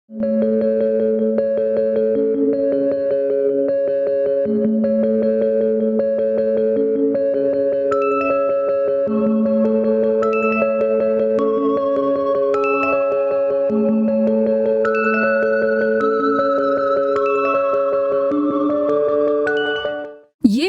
یہ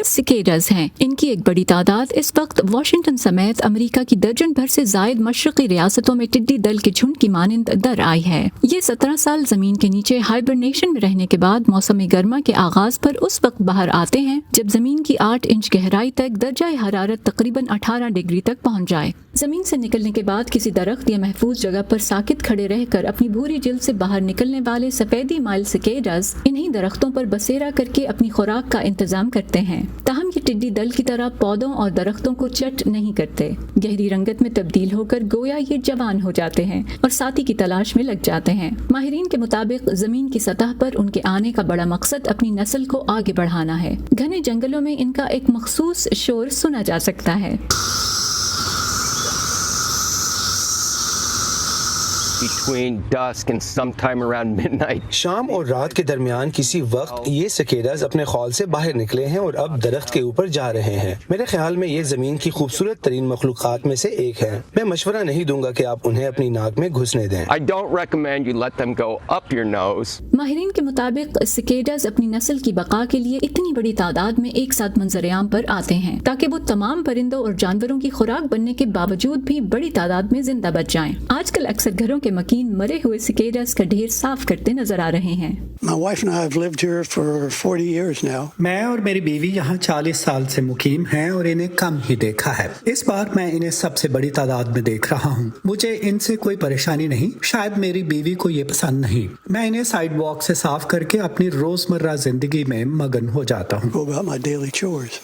सिकेडास हैं। इनकी एक बड़ी तादाद इस वक्त वाशिंगटन समेत अमेरिका की दर्जन भर से जायद मशरकी रियासतों में टिड्डी दल के झुंड की मानिंद दर आई है। ये 17 साल जमीन के नीचे हाइबरनेशन में रहने के बाद मौसम गर्मा के आगाज पर उस वक्त बाहर आते हैं जब जमीन की 8 इंच गहराई तक दर्जा हरारत तकरीबन 18 डिग्री तक पहुँच जाए। जमीन से निकलने के बाद किसी दरख्त या महफूज जगह पर साकित खड़े रहकर अपनी भूरी जिल्द से बाहर निकलने वाले सफेदी माइल सिकेडास इन्हीं दरख्तों पर बसेरा करके अपनी खुराक का इंतजाम करते हैं। ताहम ये टिड्डी दल की तरह पौधों और दरख्तों को चट नहीं करते। गहरी रंगत में तब्दील होकर गोया ये जवान हो जाते हैं और साथी की तलाश में लग जाते हैं। माहिरीन के मुताबिक जमीन की सतह पर उनके आने का बड़ा मकसद अपनी नस्ल को आगे बढ़ाना है। घने जंगलों में इनका एक मखसूस शोर सुना जा सकता है। Between dusk and sometime around midnight. शाम और रात के दरमियान किसी वक्त ये सिकेडास अपने खौल से बाहर निकले हैं और अब दरख्त के ऊपर जा रहे हैं। मेरे ख्याल में ये जमीन की खूबसूरत तरीन मखलूक़ात में से एक है। मैं मशवरा नहीं दूंगा कि आप उन्हें अपनी नाक में घुसने दें। I don't recommend you let them go up your nose. माहिरीन के मुताबिक सिकेडास अपनी नस्ल की बका के लिए इतनी बड़ी तादाद में एक साथ मंजर-ए-आम पर आते हैं ताकि वो तमाम परिंदों और जानवरों की खुराक बनने के बावजूद भी बड़ी तादाद में जिंदा बच जाएं। आजकल अक्सर घरों के मकीन मरे हुए सिकेडास का ढेर साफ करते नजर आ रहे हैं। My wife and I have lived here for 40 years now. मैं और मेरी बीवी यहाँ 40 साल से मुकीम हैं और इन्हें कम ही देखा है। इस बार मैं इन्हें सबसे बड़ी तादाद में देख रहा हूँ। मुझे इनसे कोई परेशानी नहीं, शायद मेरी बीवी को ये पसंद नहीं। मैं इन्हें साइड वॉक से साफ करके अपनी रोजमर्रा जिंदगी में मगन हो जाता हूँ। Go about my daily chores.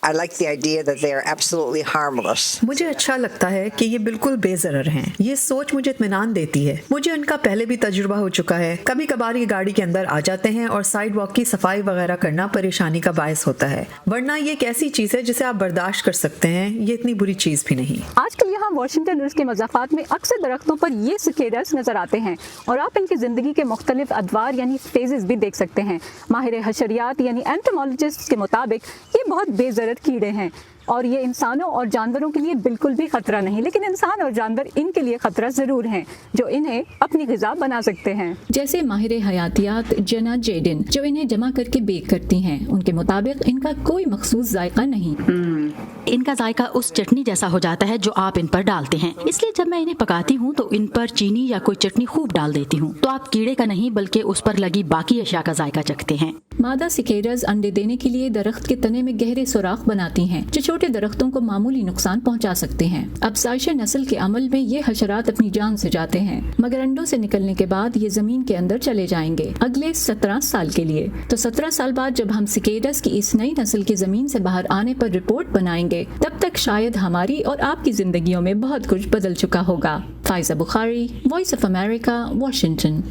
I like the idea that they are absolutely harmless. मुझे अच्छा लगता है कि ये बिल्कुल बेज़रर हैं। ये सोच मुझे इत्मीनान देती है। मुझे उनका पहले भी तजुर्बा हो चुका है। कभी कभार ये गाड़ी के अंदर आ जाते हैं और साइड वॉक की सफाई वगैरह करना परेशानी का बायस होता है, वरना ये एक ऐसी चीज़ है जिसे आप बर्दाश्त कर सकते हैं। ये इतनी बुरी चीज़ भी नहीं। आजकल यहाँ वाशिंगटन और उसके मज़ाफ़ात में अक्सर दरख्तों पर ये सिकेडास नजर आते हैं और आप इनकी ज़िंदगी के मुख्तलिफ अदवार यानी फेजेस भी देख सकते हैं। माहिर हशरियात यानी एंटोमोलॉजिस्ट के मुताबिक ये बहुत बेज़रर कीड़े हैं और ये इंसानों और जानवरों के लिए बिल्कुल भी खतरा नहीं, लेकिन इंसान और जानवर इनके लिए खतरा ज़रूर हैं जो इन्हें अपनी ग़िज़ा बना सकते हैं। जैसे माहिर हयातियात जेना जेडिन जो इन्हें जमा करके बेक करती हैं, उनके मुताबिक इनका कोई मखसूस जायका नहीं। इनका जायका उस चटनी जैसा हो जाता है जो आप इन पर डालते हैं, इसलिए जब मैं इन्हें पकाती हूँ तो इन पर चीनी या कोई चटनी खूब डाल देती हूँ, तो आप कीड़े का नहीं बल्कि उस पर लगी बाकी अशिया का जायका चखते हैं। मादा सिकेडास अंडे देने के लिए दरख्त के तने में गहरे सुराख बनाती हैं जो छोटे दरख्तों को मामूली नुकसान पहुंचा सकते हैं। अफज़ाइश नस्ल के अमल में ये हशरात अपनी जान से जाते हैं, मगर अंडों से निकलने के बाद ये जमीन के अंदर चले जाएंगे अगले 17 साल के लिए। तो 17 साल बाद जब हम सिकेडास की इस नई नस्ल के जमीन से बाहर आने पर रिपोर्ट बनाएंगे, तब तक शायद हमारी और आपकी जिंदगियों में बहुत कुछ बदल चुका होगा। Faiza Bukhari, voice of America, Washington.